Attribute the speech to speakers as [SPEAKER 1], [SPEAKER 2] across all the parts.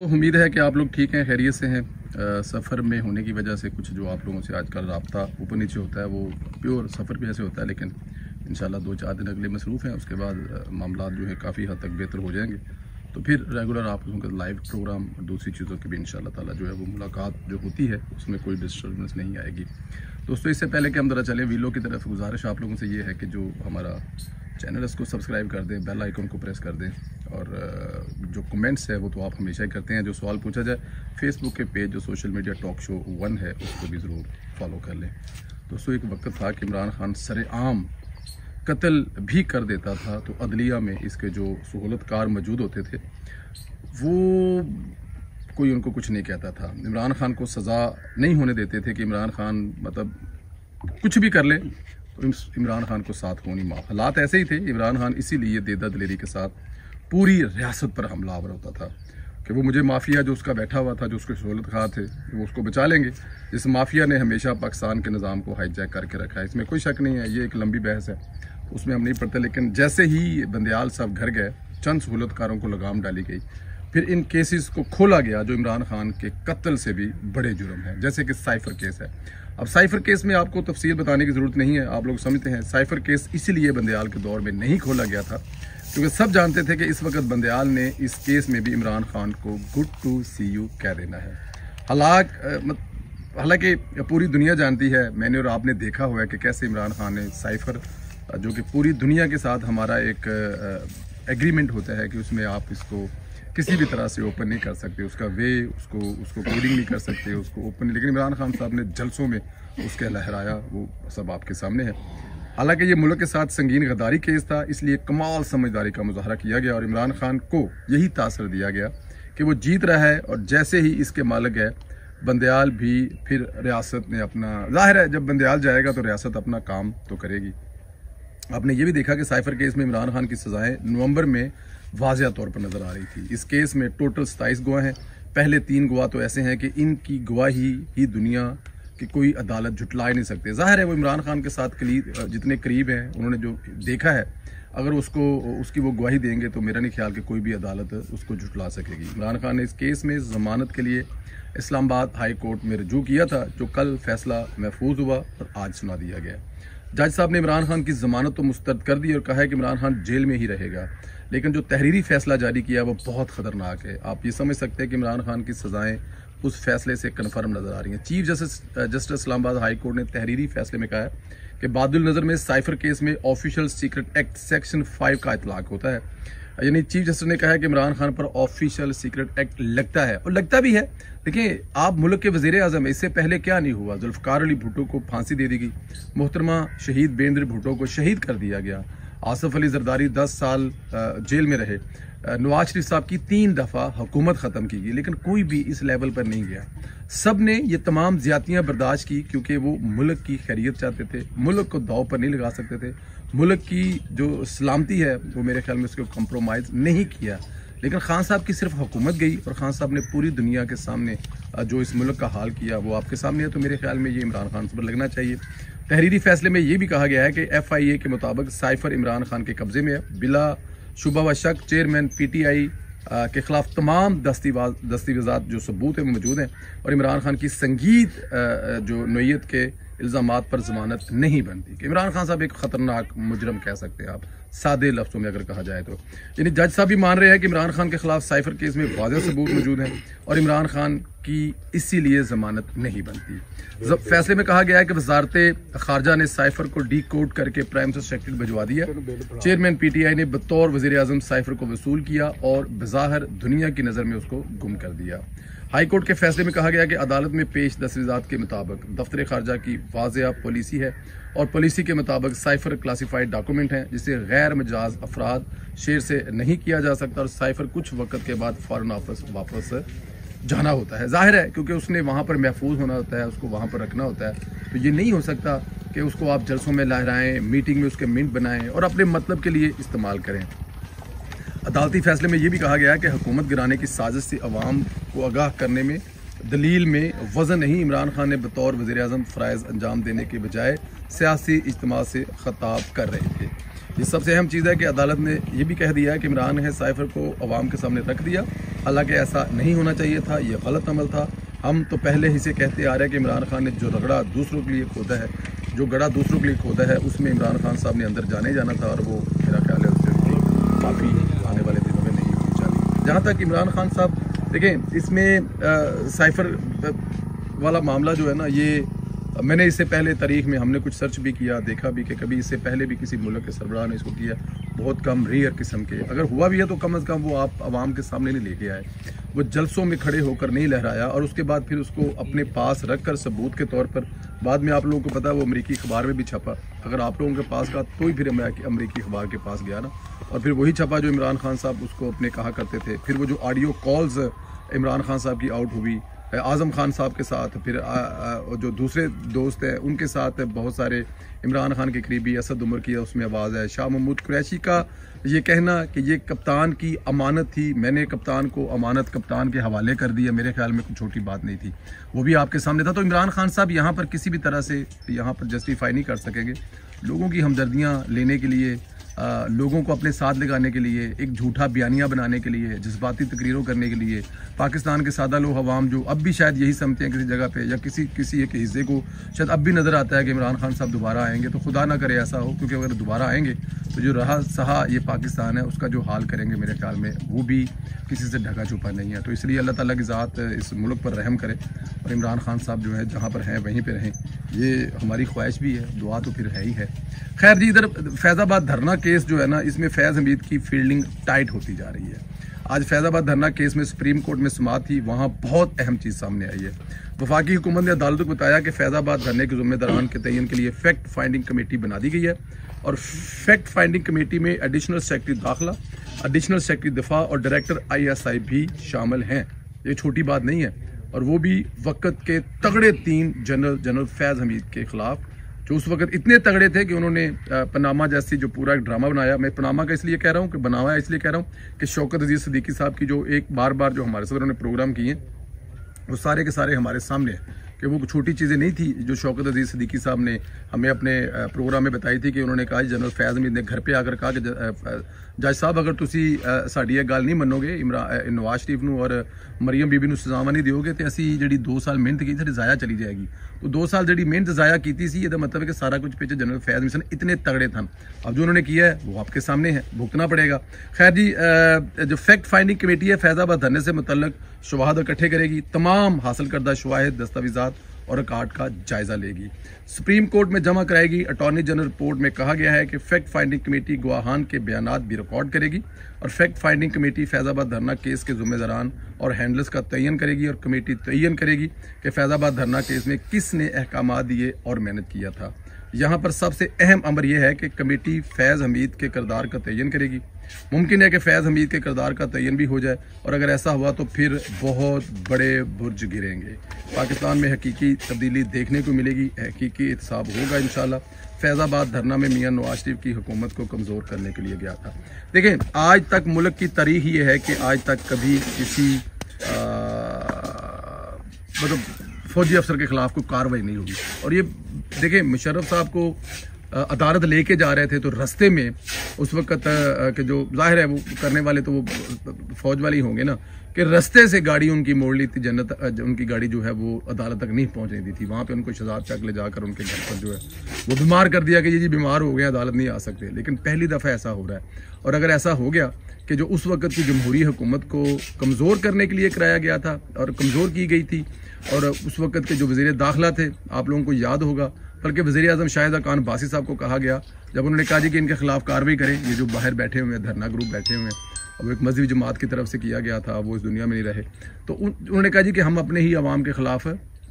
[SPEAKER 1] तो उम्मीद है कि आप लोग ठीक हैं, खैरियत से हैं। सफ़र में होने की वजह से कुछ जो आप लोगों से आजकल रब्ता ऊपर नीचे होता है वो प्योर सफ़र पे ऐसे होता है, लेकिन इंशाल्लाह 2-4 दिन अगले मसरूफ़ हैं। उसके बाद मामला जो है काफ़ी हद तक बेहतर हो जाएंगे, तो फिर रेगुलर आप लोगों का लाइव प्रोग्राम और दूसरी चीज़ों की भी इंशाल्लाह ताला जो है वो मुलाकात जो होती है उसमें कोई डिस्टर्बेंस नहीं आएगी। दोस्तों, इससे पहले कि हम ज़रा चलें वीडियो की तरफ, गुजारिश आप लोगों से ये है कि जो हमारा चैनल है उसको सब्सक्राइब कर दें, बेल आइकन को प्रेस कर दें, और जो कमेंट्स है वो तो आप हमेशा ही करते हैं। जो सवाल पूछा जाए फेसबुक के पेज जो सोशल मीडिया टॉक शो 1 है उसको भी ज़रूर फॉलो कर लें। दोस्तों, एक वक्त था कि इमरान खान सरेआम कत्ल भी कर देता था, तो अदलिया में इसके जो सहूलतकार मौजूद होते थे वो कोई उनको कुछ नहीं कहता था। इमरान खान को सज़ा नहीं होने देते थे कि इमरान खान मतलब कुछ भी कर ले तो इमरान खान को साथ होनी माफ। हालात ऐसे ही थे। इमरान खान इसीलिए देदा दलेरी के साथ पूरी रियासत पर हमलावर होता था कि वो मुझे माफिया जो उसका बैठा हुआ था, जो उसके सहूलत खा थे, वो उसको बचा लेंगे। इस माफिया ने हमेशा पाकिस्तान के निज़ाम को हाईजैक करके रखा है, इसमें कोई शक नहीं है। ये एक लंबी बहस है, उसमें हम नहीं पढ़ते, लेकिन जैसे ही बंदियाल साहब घर गए चंद सहूलतकारों को लगाम डाली गई, फिर इन केसेस को खोला गया जो इमरान खान के कत्ल से भी बड़े जुर्म हैं, जैसे कि साइफर केस है। अब साइफर केस में आपको तफसील बताने की ज़रूरत नहीं है, आप लोग समझते हैं। साइफर केस इसीलिए बंदियाल के दौर में नहीं खोला गया था क्योंकि सब जानते थे कि इस वक्त बंदियाल ने इस केस में भी इमरान खान को गुड टू सी यू कह देना है। हालांकि पूरी दुनिया जानती है, मैंने और आपने देखा हुआ है कि कैसे इमरान खान ने साइफर, जो कि पूरी दुनिया के साथ हमारा एक एग्रीमेंट होता है कि उसमें आप इसको किसी भी तरह से ओपन नहीं कर सकते, उसका उसको कोडिंग नहीं कर सकते, उसको ओपन। लेकिन इमरान खान साहब ने जलसों में उसके लहराया, वो सब आपके सामने है। हालांकि ये मुल्क के साथ संगीन गद्दारी केस था, इसलिए कमाल समझदारी का मुजाहरा किया गया और इमरान खान को यही तासर दिया गया कि वो जीत रहा है, और जैसे ही इसके मालिक है बंदियाल भी, फिर रियासत ने अपना, जाहिर है जब बंदियाल जाएगा तो रियासत अपना काम तो करेगी। आपने ये भी देखा कि साइफर केस में इमरान खान की सजाएं नवंबर में वाज़िया तौर पर नजर आ रही थी। इस केस में टोटल 27 गवाह हैं। पहले 3 गवाह तो ऐसे हैं कि इनकी गवाही ही दुनिया की कोई अदालत झुटला ही नहीं सकते। जाहिर है वो इमरान खान के साथ जितने करीब हैं, उन्होंने जो देखा है, अगर उसकी वो गवाही देंगे तो मेरा नहीं ख्याल कि कोई भी अदालत उसको झुटला सकेगी। इमरान खान ने इस केस में जमानत के लिए इस्लामाबाद हाई कोर्ट में रजू किया था, जो कल फैसला महफूज हुआ और आज सुना दिया गया। जज साहब ने इमरान खान की जमानत तो मुस्तरद कर दी और कहा है कि इमरान खान जेल में ही रहेगा, लेकिन जो तहरीरी फैसला जारी किया वो बहुत खतरनाक है। आप ये समझ सकते हैं कि इमरान खान की सजाएं उस फैसले से कन्फर्म नजर आ रही हैं। Chief justice Islamabad high court ने तहरीरी फैसले में कहा है कि बादुल नजर में साइफर केस में ऑफिशियल सीक्रेट एक्ट सेक्शन 5 का इतलाक होता है। यानी चीफ जस्टिस ने कहा है कि इमरान खान पर ऑफिशियल सीक्रेट एक्ट लगता है, और लगता भी है। देखिए, आप मुल्क के वजीर आजम, इससे पहले क्या नहीं हुआ। जुल्फकार अली भुट्टो को फांसी दे दी गई, मोहतरमा शहीद बेनज़ीर भुट्टो को शहीद कर दिया गया, आसिफ अली जरदारी 10 साल जेल में रहे, नवाज शरीफ साहब की 3 दफ़ा हुकूमत ख़त्म की गई, लेकिन कोई भी इस लेवल पर नहीं गया। सब ने ये तमाम ज्यादतियाँ बर्दाश्त की क्योंकि वो मुल्क की खैरियत चाहते थे, मुल्क को दाव पर नहीं लगा सकते थे, मुल्क की जो सलामती है वो मेरे ख्याल में उसको कंप्रोमाइज़ नहीं किया। लेकिन खान साहब की सिर्फ हुकूमत गई और खान साहब ने पूरी दुनिया के सामने जो इस मुल्क का हाल किया वो आपके सामने है। तो मेरे ख्याल में ये इमरान खान पर लगना चाहिए। तहरीरी फैसले में ये भी कहा गया है कि FIA के मुताबिक साइफर इमरान खान के कब्जे में है। बिला शुबा व शक चेयरमैन PTI के खिलाफ तमाम दस्तावेजात जो सबूत है वो मौजूद हैं, और इमरान खान की संगीत जो नोयत के इल्ज़ामात पर जमानत नहीं बनती। कि इमरान खान साहब एक खतरनाक मुजरम कह सकते हैं आप, सादे लफ्ज़ों में अगर कहा जाए तो। यानी जज साहब भी मान रहे हैं कि इमरान खान के खिलाफ साइफर केस में वाज़ेह सबूत मौजूद हैं और इमरान खान की इसीलिए जमानत नहीं बनती। फैसले में कहा गया है कि वजारत खारजा ने साइफर को डी कोड करके प्राइम सस्पेक्टेड भिजवा दिया। चेयरमैन PTI ने बतौर वज़ीर आज़म साइफर को वसूल किया और बज़ाहिर दुनिया की नज़र में उसको गुम कर दिया। हाई कोर्ट के फैसले में कहा गया कि अदालत में पेश दस्तावेजात के मुताबिक दफ्तर खारजा की वाज़ेह पॉलिसी है, और पॉलिसी के मुताबिक साइफर क्लासिफाइड डॉक्यूमेंट है जिसे गैर मजाज अफराद शेयर से नहीं किया जा सकता, और साइफर कुछ वक्त के बाद फॉरेन ऑफिस वापस जाना होता है। जाहिर है क्योंकि उसने वहाँ पर महफूज होना होता है, उसको वहाँ पर रखना होता है, तो ये नहीं हो सकता कि उसको आप जलसों में लहराएं, मीटिंग में उसके मिनट बनाएं और अपने मतलब के लिए इस्तेमाल करें। अदालती फैसले में यह भी कहा गया है कि हुकूमत गिराने की साजिश से अवाम को आगाह करने में दलील में वजन नहीं। इमरान खान ने बतौर वज़ीर आज़म फ़राइज़ अंजाम देने के बजाय सियासी इज्तिमा से खिताब कर रहे थे। ये सबसे अहम चीज़ है कि अदालत ने ये भी कह दिया है कि इमरान है साइफर को अवाम के सामने रख दिया, हालांकि ऐसा नहीं होना चाहिए था, ये गलत अमल था। हम तो पहले ही से कहते आ रहे हैं कि इमरान खान ने जो रगड़ा दूसरों के लिए खोदा है, जो गड़ा दूसरों के लिए खोदा है, उसमें इमरान खान साहब ने अंदर जाने जाना था और वो मेरा ख्याल है उससे माफ़ी आने वाले दिनों में नहीं होनी चाहिए। जहाँ तक इमरान खान साहब देखें, इसमें साइफर वाला मामला जो है ना, ये मैंने इससे पहले तारीख में हमने कुछ सर्च भी किया, देखा भी कि कभी इससे पहले भी किसी मुल्क के सरबराह ने इसको किया, बहुत कम रेयर किस्म के, अगर हुआ भी है तो कम से कम वो आप आवाम के सामने नहीं लेके आए, वो जलसों में खड़े होकर नहीं लहराया और उसके बाद फिर उसको अपने पास रख कर सबूत के तौर पर बाद में आप लोगों को पता है वो अमरीकी अखबार में भी छपा। अगर आप लोगों के पास का तो ही फिर अमरीकी अखबार के पास गया ना, और फिर वही छपा जो इमरान खान साहब उसको अपने कहा करते थे। फिर वो जो ऑडियो कॉल्स इमरान खान साहब की आउट हुई आज़म खान साहब के साथ, फिर जो दूसरे दोस्त हैं उनके साथ बहुत सारे इमरान खान के करीबी, असद उमर की उसमें आवाज़ है, शाह महमूद कुरैशी का ये कहना कि ये कप्तान की अमानत थी, मैंने कप्तान को अमानत कप्तान के हवाले कर दिया, मेरे ख्याल में कोई छोटी बात नहीं थी, वो भी आपके सामने था। तो इमरान खान साहब यहाँ पर किसी भी तरह से यहाँ पर जस्टिफाई नहीं कर सकेंगे। लोगों की हमदर्दियाँ लेने के लिए, लोगों को अपने साथ लगाने के लिए, एक झूठा बयानिया बनाने के लिए, जज्बाती तकरीरों करने के लिए, पाकिस्तान के सादा लोग अवाम जो अब भी शायद यही समझते हैं किसी जगह पे या किसी एक हिस्से को शायद अब भी नज़र आता है कि इमरान खान साहब दोबारा आएंगे, तो खुदा ना करे ऐसा हो, क्योंकि अगर दोबारा आएंगे तो जो रहा सहा ये पाकिस्तान है उसका जो हाल करेंगे मेरे ख्याल में वो भी किसी से ढका छुपा नहीं है। तो इसलिए अल्लाह ताला की ज़ात इस मुल्क पर रहम करे और इमरान खान साहब जो है जहाँ पर हैं वहीं पर रहें, ये हमारी ख्वाहिश भी है, दुआ तो फिर है ही है। खैर जी, इधर फैज़ाबाद धरना केस जो है ना, इसमें फैज़ हमीद की फील्डिंग टाइट होती जा रही है। आज फैज़ाबाद धरना केस में सुप्रीम कोर्ट में सुनवाई थी, वहाँ बहुत अहम चीज़ सामने आई है। वफाकी हुकूमत ने अदालत को बताया कि फैज़ाबाद धरने के ज़िम्मेदारान के तयन के लिए फैक्ट फाइंडिंग कमेटी बना दी गई है और फैक्ट फाइंडिंग कमेटी में एडिशनल सेक्रेटरी दाखिला, एडिशनल सेक्रेटरी दिफा और डायरेक्टर ISI भी शामिल हैं। ये छोटी बात नहीं है, और वो भी वक्त के तगड़े 3 जनरल फैज़ हमीद के खिलाफ, जो उस वक्त इतने तगड़े थे कि उन्होंने पनामा जैसी जो पूरा एक ड्रामा बनाया। मैं पनामा का इसलिए कह रहा हूँ कि बनाया इसलिए कह रहा हूँ कि शौकत अजीज सिद्दीकी साहब की जो एक बार जो हमारे साथ उन्होंने प्रोग्राम किए वो सारे के सारे हमारे सामने हैं कि वो छोटी चीज़ें नहीं थी जो शौकत अजीज सिद्दीकी साहब ने हमें अपने प्रोग्राम में बताई थी कि उन्होंने कहा जनरल फैज़ हमीद ने घर पे आकर कहा कि जज साहब अगर तुसी साड़ी ये गल नहीं मनोगे नवाज शरीफ नूं और मरियम बीबी नूं सजावां नहीं दिओगे तो असी जिहड़ी 2 साल मेहनत की साडी ज़ाया चली जाएगी। तो 2 साल जिहड़ी मेहनत ज़ाया की सी, ये मतलब है कि सारा कुछ पीछे जनरल फैज़ हमीद इतने तगड़े थे। अब जो उन्होंने किया है वो आपके सामने है, भुगतना पड़ेगा। खैर जी, जो फैक्ट फाइंडिंग कमेटी है फैज़ाबाद धरने से मुतल्लक शवाहद इकट्ठे करेगी, तमाम हासिल करदा शवाहिद दस्तावेजात और रिकॉर्ड का जायजा लेगी, सुप्रीम कोर्ट में जमा कराएगी। अटॉर्नी जनरल रिपोर्ट में कहा गया है कि फैक्ट फाइंडिंग कमेटी गवाहान के बयानात भी रिकॉर्ड करेगी और फैक्ट फाइंडिंग कमेटी फैज़ाबाद धरना केस के ज़िम्मेदारान और हैंडलर्स का तयन करेगी और कमेटी तयन करेगी कि फैज़ाबाद धरना केस में किसने अहकाम दिए और मेहनत किया था। यहाँ पर सबसे अहम अमर यह है कि कमेटी फैज़ हमीद के किरदार का तयन करेगी। मुमकिन है कि फैज़ हमीद के किरदार का तयन भी हो जाए, और अगर ऐसा हुआ तो फिर बहुत बड़े बुर्ज गिरेंगे। पाकिस्तान में हकीकी तब्दीली देखने को मिलेगी, हकीकी इत्साब होगा इंशाल्लाह। फैज़ाबाद धरना में मियां नवाज शरीफ की हुकूमत को कमज़ोर करने के लिए गया था। देखें, आज तक मुल्क की तारीख ये है कि आज तक कभी किसी मतलब फौजी अफसर के खिलाफ कोई कार्रवाई नहीं हुई। और ये देखें, मुशर्रफ साहब को अदालत लेके जा रहे थे तो रास्ते में उस वक्त के जो जाहिर है वो करने वाले तो वो फौज वाले ही होंगे ना, कि रास्ते से गाड़ी उनकी मोड़ ली थी, जन्नत उनकी गाड़ी जो है वो अदालत तक नहीं पहुंचने दी थी। वहाँ पे उनको शहजाद चक ले जाकर उनके घर पर जो है वो बीमार कर दिया कि ये जी बीमार हो गए, अदालत नहीं आ सकते। लेकिन पहली दफ़ा ऐसा हो रहा है, और अगर ऐसा हो गया कि जो उस वक्त की जमहूरी हुकूमत को कमज़ोर करने के लिए कराया गया था और कमज़ोर की गई थी, और उस वक्त के जो वज़ीर दाखिला थे आप लोगों को याद होगा, बल्कि वज़ीर आज़म शाहिद खान बासी साहब को कहा गया जब उन्होंने कहा जी कि इनके खिलाफ कार्रवाई करें, ये जो बाहर बैठे हुए हैं धरना ग्रुप बैठे हुए हैं, और एक मजहबी जमात की तरफ से किया गया था, वो इस दुनिया में नहीं रहे, तो उन्होंने कहा जी कि हम अपने ही अवाम के खिलाफ,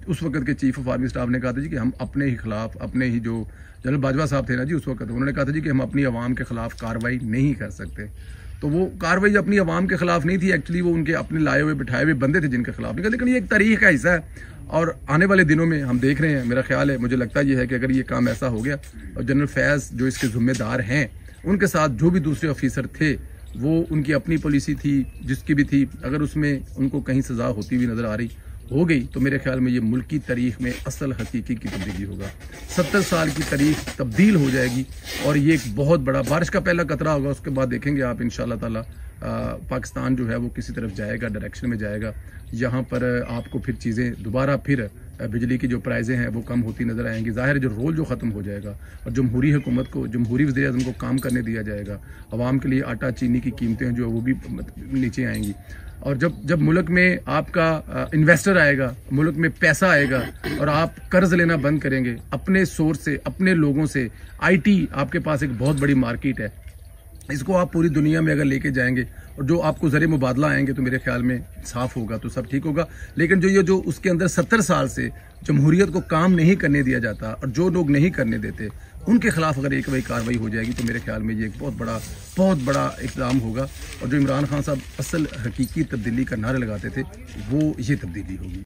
[SPEAKER 1] उस वक्त के चीफ ऑफ आर्मी स्टाफ ने कहा था जी कि हम अपने ही खिलाफ, अपने ही जो जनरल बाजवा साहब थे ना जी उस वक्त, उन्होंने कहा था जी कि हम अपनी अवाम के खिलाफ कार्रवाई नहीं कर सकते। तो वो कार्रवाई अपनी अवाम के खिलाफ नहीं थी, एक्चुअली वो उनके अपने लाए हुए बिठाए हुए बंदे थे जिनके खिलाफ नहीं। लेकिन ये एक तारीख का हिस्सा है, और आने वाले दिनों में हम देख रहे हैं, मेरा ख्याल है, मुझे लगता ये है कि अगर ये काम ऐसा हो गया और जनरल फैज़ जो इसके जिम्मेदार हैं उनके साथ जो भी दूसरे ऑफिसर थे, वो उनकी अपनी पॉलिसी थी जिसकी भी थी, अगर उसमें उनको कहीं सज़ा होती हुई नज़र आ रही हो गई तो मेरे ख्याल में ये मुल्क की तारीख में असल हकीकी की तब्दीली होगा। 70 साल की तारीख तब्दील हो जाएगी और ये एक बहुत बड़ा बारिश का पहला कतरा होगा। उसके बाद देखेंगे आप इंशाल्लाह ताला पाकिस्तान जो है वो किसी तरफ जाएगा, डायरेक्शन में जाएगा। यहाँ पर आपको फिर चीज़ें दोबारा फिर बिजली की जो प्राइजें हैं वो कम होती नज़र आएंगी। ज़ाहिर है जो रोल जो ख़त्म हो जाएगा और जमहूरी हुकूमत को, जमहूरी वज़ीर-ए-आज़म को काम करने दिया जाएगा। आवाम के लिए आटा चीनी की कीमतें जो है वो भी नीचे आएंगी। और जब मुल्क में आपका इन्वेस्टर आएगा, मुल्क में पैसा आएगा और आप कर्ज लेना बंद करेंगे अपने सोर्स से, अपने लोगों से। आईटी आपके पास एक बहुत बड़ी मार्केट है, इसको आप पूरी दुनिया में अगर लेके जाएंगे और जो आपको ज़रिए मुबादला आएंगे तो मेरे ख्याल में साफ होगा, तो सब ठीक होगा। लेकिन जो उसके अंदर 70 साल से जमहूरियत को काम नहीं करने दिया जाता और जो लोग नहीं करने देते उनके खिलाफ अगर एक वही कार्रवाई हो जाएगी तो मेरे ख्याल में ये एक बहुत बड़ा इक़दाम होगा। और जो इमरान खान साहब असल हकीकी तब्दीली का नारा लगाते थे वो ये तब्दीली होगी।